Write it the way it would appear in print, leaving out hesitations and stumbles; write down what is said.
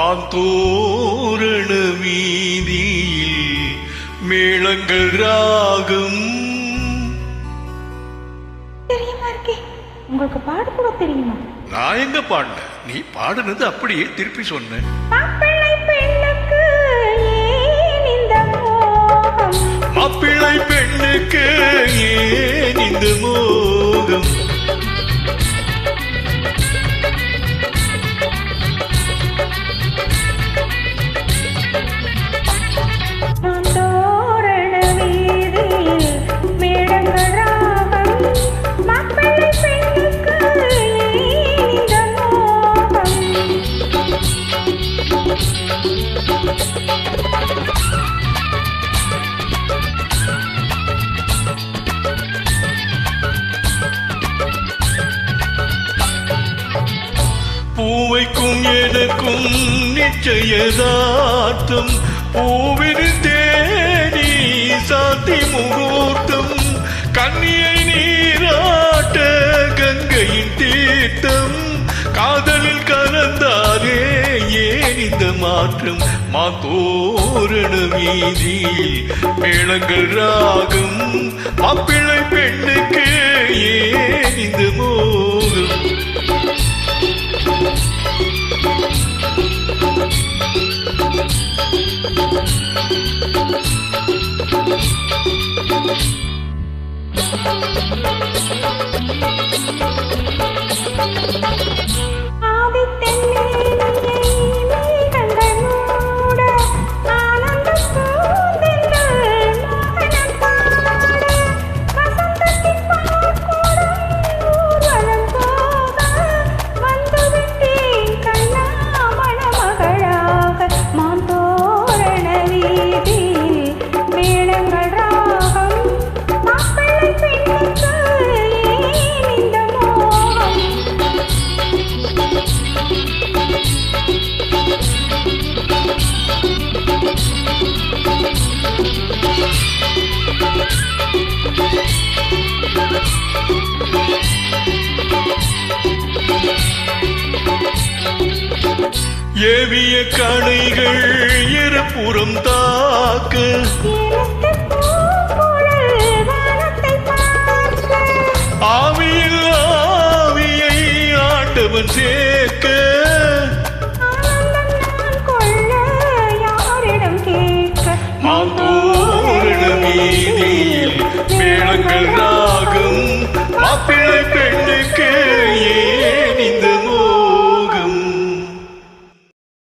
மாந்தோரண வீதியில் மேளங்கள் ராகம். தெரியுமா இருக்கே, உங்களுக்கு பாட கூட தெரியுமா? நான் எங்க பாடினேன், நீ பாடுனது அப்படியே திருப்பி சொன்ன. மாப்பிள்ளை பெண்ணுக்கு ஏன் இந்த மோகம், மாப்பிள்ளை பெண்ணுக்கு ஏன் இந்த மோகம், மாந்தோரண வீதியில் மேளங்கள் ராகம். மாப்பிள்ளை பெண்ணுக்கு ஏன் இந்த மோகம். பூவைக்கும் எனக்கும் நிச்சயதார்த்தம், பூவின் தேனி சாத்தி முகூர்த்தம், கன்னியை நீராட்ட கங்கையின் தீர்த்தம், காதலில் கலந்தாரே ஏன் இந்த மாற்றம், மாந்தோரண வீதியில் மேளங்கள் ராகம், மாப்பிள்ளை பெண்ணுக்கு ஏன் இந்த மோகம். ஏவிய கணைகள் இருபுறம் தாக்க, ஆவியில் ஆவியை ஆண்டவன் சேர்க்க, மாந்தோரண வீதியில் மேளங்கள்